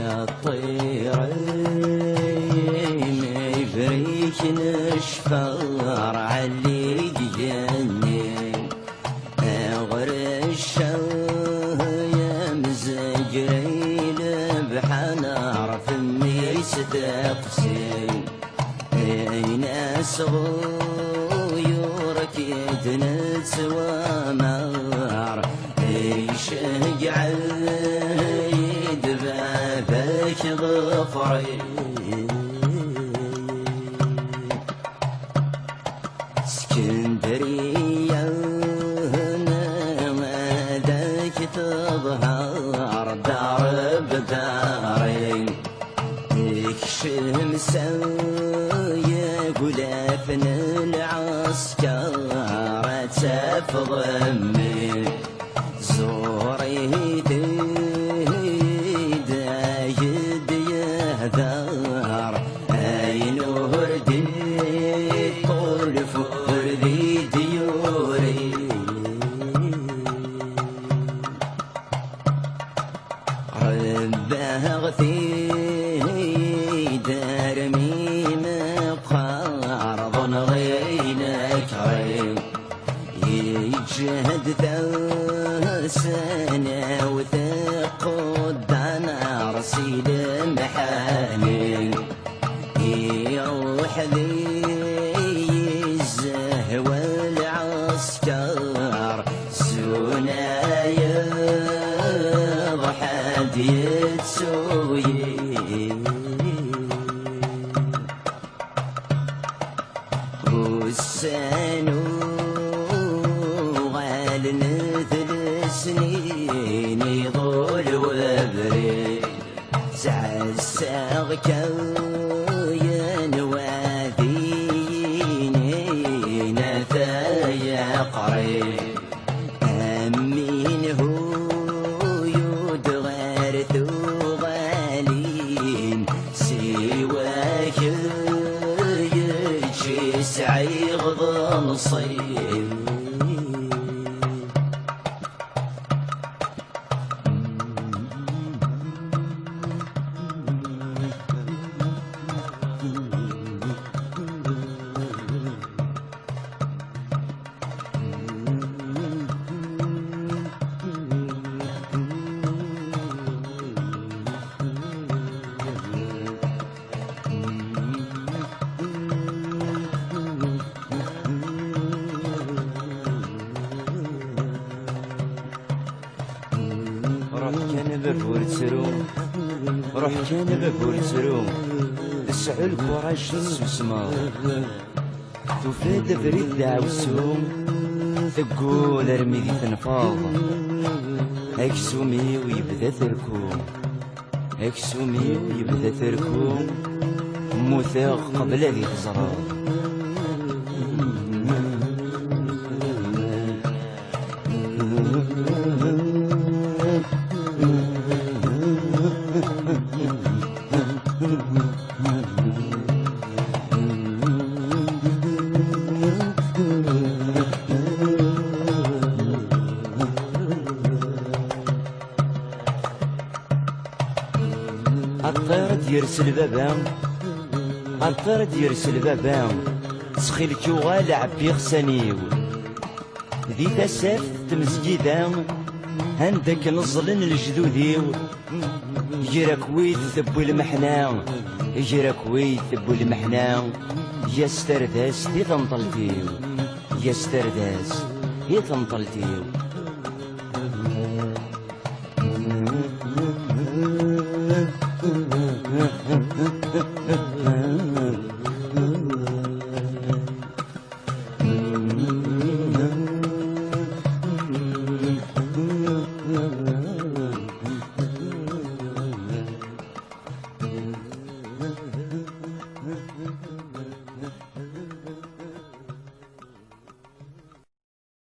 الطيرين يبريك نشفر علي جني غرشه يا مزجرين بحنار فمي ستقسي ناس غيورك يتنسوى مار يشجع يدبابك ظفري اسكندرية ذاك تظهر دار بداري شمسا يقول افن العسكر تفض امي زوري دايد يهذار اي نور دي طول فور ذي ديوري رباغتي درمي مقارض غينك ريم يجهد سنة وثقود نار سيد محاني يروح ذي الزهوة العسكر سونا يضحد يتسوي والسنو غال مثل سنين يضل وبريد سعساغ كوين واذيني نفايا قريب أمين هو يدغر ثغالين سواك سعي غضن صيب بابور تسروم روح كان بابور تسروم تسعو الكوراج تسوسما تفاد بريد دعوسوم تقول ارمي ذي تنفاض اكسومي ويبدا تركوم اكسومي ويبدا تركوم موثاق قبل ذي تزرع الطير ديرسل بابام الطير ديرسل بابام سخيلك يغال عبي غسانيو ذي تساف تمزجيدا هندك نظلن الجدوديو يجرى كويت ثبو المحنا يجرى كويت ثبو المحنا يا سترداس دي تنطلتيو يا سترداس دي تنطلتيو Mm-hmm.